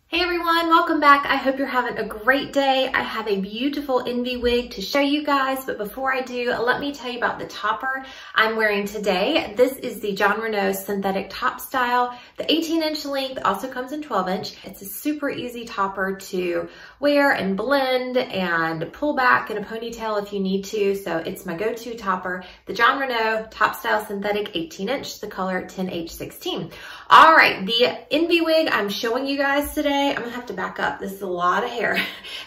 Hey everyone, welcome back. I hope you're having a great day. I have a beautiful Envy wig to show you guys, but before I do, let me tell you about the topper I'm wearing today. This is the Jon Renau synthetic top style. The 18-inch length also comes in 12-inch. It's a super easy topper to wear and blend and pull back in a ponytail if you need to. So it's my go-to topper, the Jon Renau top style synthetic 18-inch, the color 10H16. All right, the Envy wig I'm showing you guys today, I'm gonna have to back up. This is a lot of hair.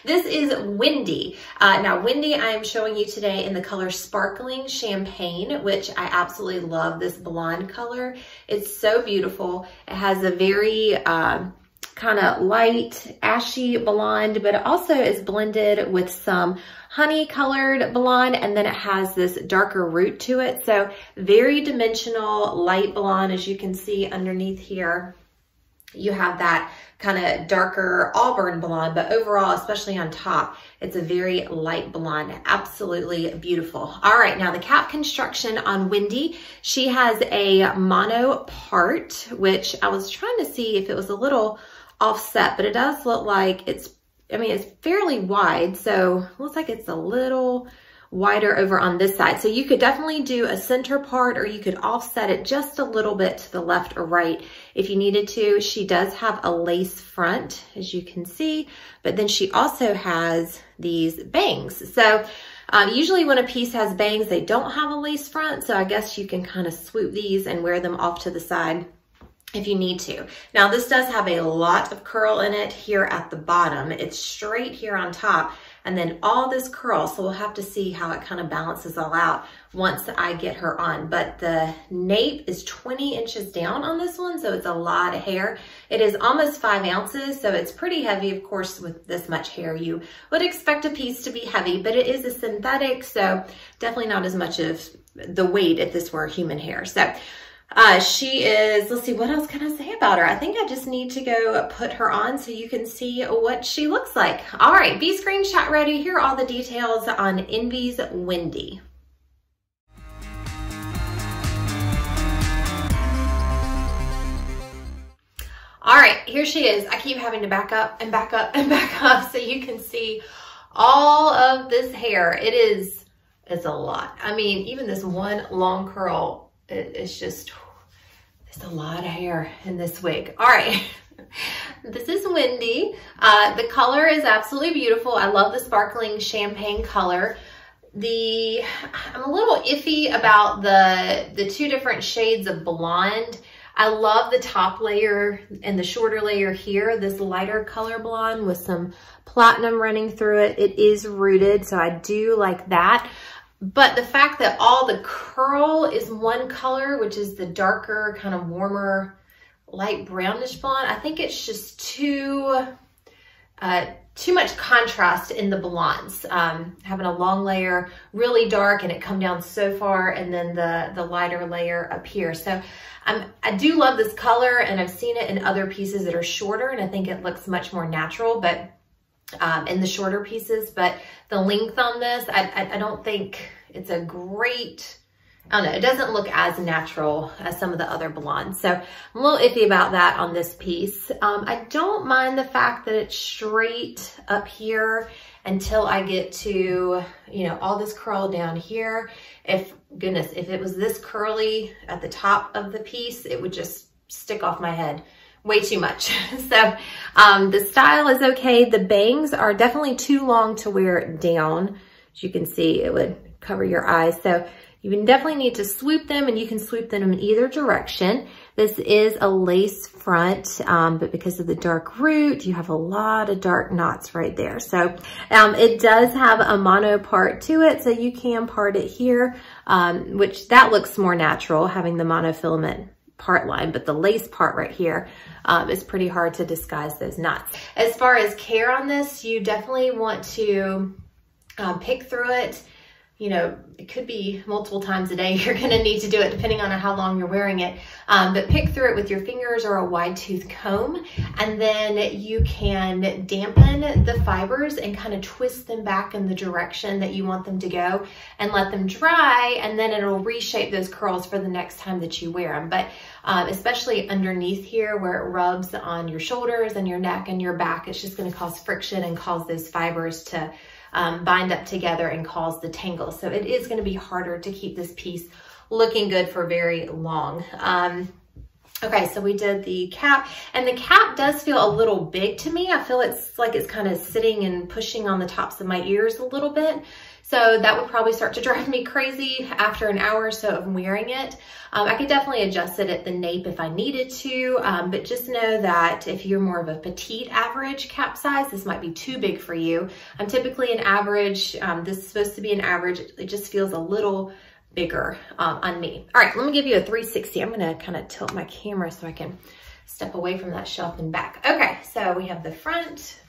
This is Wendi. Now Wendi I am showing you today in the color Sparkling Champagne, which I absolutely love this blonde color. It's so beautiful. It has a very kind of light, ashy blonde, but it also is blended with some honey colored blonde, and then it has this darker root to it. So very dimensional, light blonde, as you can see underneath here. You have that kind of darker auburn blonde, but overall, especially on top, it's a very light blonde. Absolutely beautiful. All right, now the cap construction on Wendi, she has a mono part, which I was trying to see if it was a little offset, but it does look like it's fairly wide, so it looks like it's a little wider over on this side. So you could definitely do a center part, or you could offset it just a little bit to the left or right if you needed to. She does have a lace front, as you can see, but then she also has these bangs. So usually when a piece has bangs, they don't have a lace front, so I guess you can kind of swoop these and wear them off to the side if you need to. Now this does have a lot of curl in it here at the bottom. It's straight here on top, and then all this curl, so we'll have to see how it kind of balances all out once I get her on. But the nape is 20 inches down on this one, so it's a lot of hair. It is almost 5 ounces, so it's pretty heavy. Of course, with this much hair, you would expect a piece to be heavy, but it is a synthetic, so definitely not as much of the weight if this were human hair. So she is, let's see, what else can I say about her? I think I just need to go put her on so you can see what she looks like. All right, be screenshot ready. Here are all the details on Envy's Wendi. All right, here she is. I keep having to back up and back up and back up so you can see all of this hair. It's a lot. I mean, even this one long curl, it's just, there's a lot of hair in this wig. All right, this is Wendi. The color is absolutely beautiful. I love the Sparkling Champagne color. I'm a little iffy about the two different shades of blonde. I love the top layer and the shorter layer here, this lighter color blonde with some platinum running through it. It is rooted, so I do like that. But the fact that all the curl is one color, which is the darker, kind of warmer, light brownish blonde, I think it's just too much contrast in the blondes. Having a long layer, really dark, and it come down so far, and then the lighter layer up here. So I do love this color, and I've seen it in other pieces that are shorter, and I think it looks much more natural, but in the shorter pieces, but the length on this, I don't think it's a great, I don't know, it doesn't look as natural as some of the other blondes. So I'm a little iffy about that on this piece. I don't mind the fact that it's straight up here until I get to, you know, all this curl down here. If it was this curly at the top of the piece, it would just stick off my head. Way too much. So the style is okay. The bangs are definitely too long to wear down. As you can see, it would cover your eyes. So you can definitely need to swoop them, and you can swoop them in either direction. This is a lace front, but because of the dark root, you have a lot of dark knots right there. So it does have a mono part to it, so you can part it here, which that looks more natural, having the monofilament part line, but the lace part right here is pretty hard to disguise those knots. As far as care on this, you definitely want to pick through it you know, it could be multiple times a day. You're going to need to do it depending on how long you're wearing it. But pick through it with your fingers or a wide tooth comb, and then you can dampen the fibers and kind of twist them back in the direction that you want them to go and let them dry, and then it'll reshape those curls for the next time that you wear them. But especially underneath here where it rubs on your shoulders and your neck and your back, it's just going to cause friction and cause those fibers to bind up together and cause the tangle. So it is going to be harder to keep this piece looking good for very long. Okay, so we did the cap, and the cap does feel a little big to me. I feel it's like it's kind of sitting and pushing on the tops of my ears a little bit. So that would probably start to drive me crazy after an hour or so of wearing it. I could definitely adjust it at the nape if I needed to, but just know that if you're more of a petite average cap size, this might be too big for you. I'm typically an average. This is supposed to be an average. It just feels a little bigger on me. All right, let me give you a 360. I'm gonna kind of tilt my camera so I can step away from that shelf and back. Okay, so we have the front,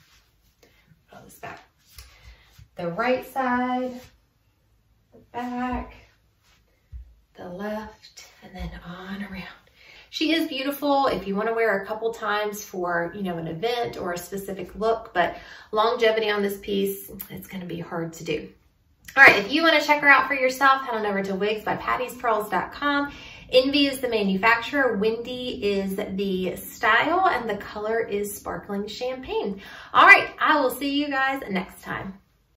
put this back, the right side, the back, the left, and then on around. She is beautiful if you want to wear her a couple times for, you know, an event or a specific look, but longevity on this piece, it's going to be hard to do. All right, if you want to check her out for yourself, head on over to wigsbypattiespearls.com. Envy is the manufacturer, Wendi is the style, and the color is Sparkling Champagne. All right, I will see you guys next time.